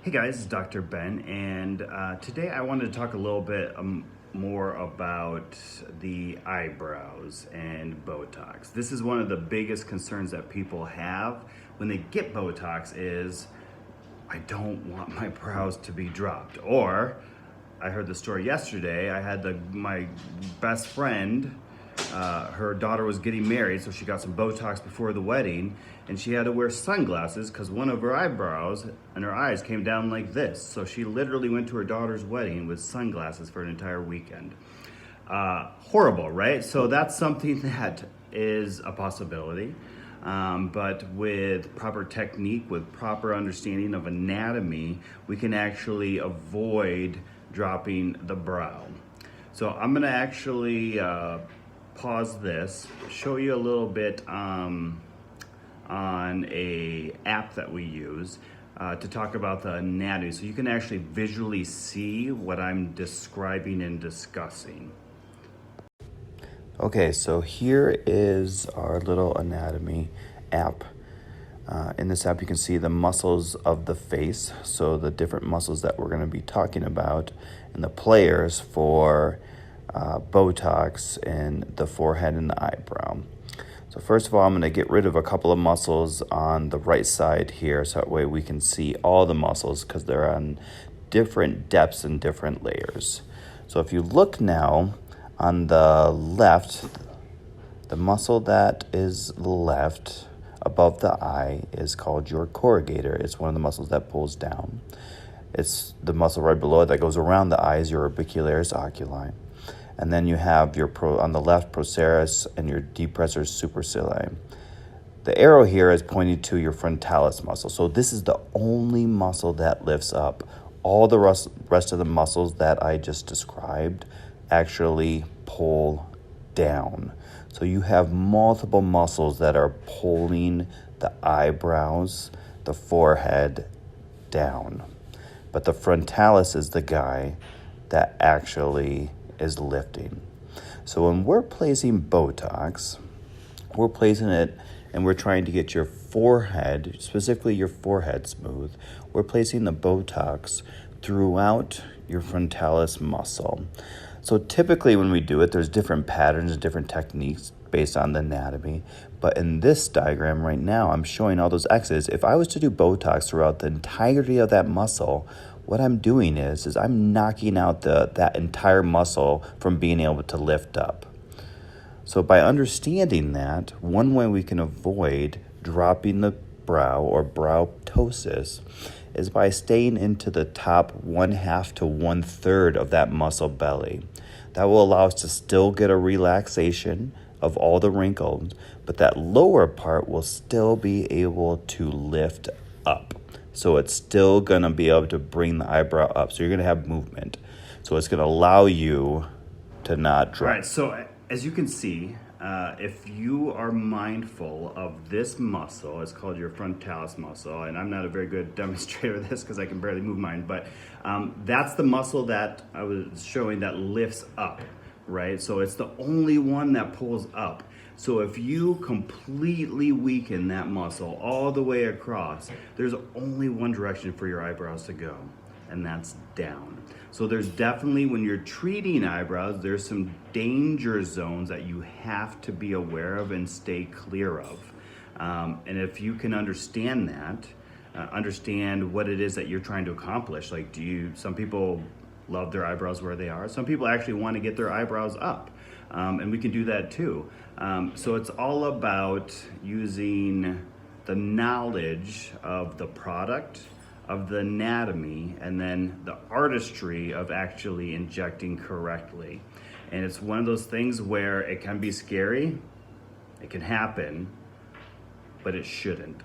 Hey guys, it's Dr. Ben, and today I wanted to talk a little bit more about the eyebrows and Botox. This is one of the biggest concerns that people have when they get Botox is, I don't want my brows to be dropped. Or, I heard the story yesterday, I had my best friend, her daughter was getting married, so she got some Botox before the wedding, and she had to wear sunglasses because one of her eyebrows and her eyes came down like this. So she literally went to her daughter's wedding with sunglasses for an entire weekend. Horrible, right? So that's something that is a possibility. But with proper technique, with proper understanding of anatomy, we can actually avoid dropping the brow. So I'm gonna actually pause this, show you a little bit on a app that we use to talk about the anatomy, so you can actually visually see what I'm describing and discussing. Okay, so here is our little anatomy app. In this app, you can see the muscles of the face, so the different muscles that we're going to be talking about, and the players for Botox in the forehead and the eyebrow. So first of all, I'm going to get rid of a couple of muscles on the right side here, so that way we can see all the muscles because they're on different depths and different layers. So if you look now on the left, the muscle that is left above the eye is called your corrugator. It's one of the muscles that pulls down. It's the muscle right below it that goes around the eyes, your orbicularis oculi. And then you have your on the left procerus and your depressor supercilii. The arrow here is pointing to your frontalis muscle. So this is the only muscle that lifts up. All the rest of the muscles that I just described actually pull down. So you have multiple muscles that are pulling the eyebrows, the forehead down. But the frontalis is the guy that actually is lifting. So when we're placing Botox, we're placing it and we're trying to get your forehead, specifically your forehead smooth. We're placing the Botox throughout your frontalis muscle. So typically when we do it, there's different patterns and different techniques based on the anatomy. But in this diagram right now, I'm showing all those X's. If I was to do Botox throughout the entirety of that muscle, what I'm doing is I'm knocking out that entire muscle from being able to lift up. So by understanding that, one way we can avoid dropping the brow or brow ptosis is by staying into the top 1/2 to 1/3 of that muscle belly. That will allow us to still get a relaxation of all the wrinkles, but that lower part will still be able to lift up. So it's still going to be able to bring the eyebrow up. So you're going to have movement. So it's going to allow you to not drop. All right, so as you can see, if you are mindful of this muscle, it's called your frontalis muscle, and I'm not a very good demonstrator of this because I can barely move mine, but that's the muscle that I was showing that lifts up, right? So it's the only one that pulls up. So if you completely weaken that muscle all the way across, there's only one direction for your eyebrows to go, and that's down. So there's definitely, when you're treating eyebrows, there's some danger zones that you have to be aware of and stay clear of. And if you can understand that, understand what it is that you're trying to accomplish. Like, some people love their eyebrows where they are. Some people actually want to get their eyebrows up. And we can do that too. So it's all about using the knowledge of the product, of the anatomy, and then the artistry of actually injecting correctly. And it's one of those things where it can be scary, it can happen, but it shouldn't.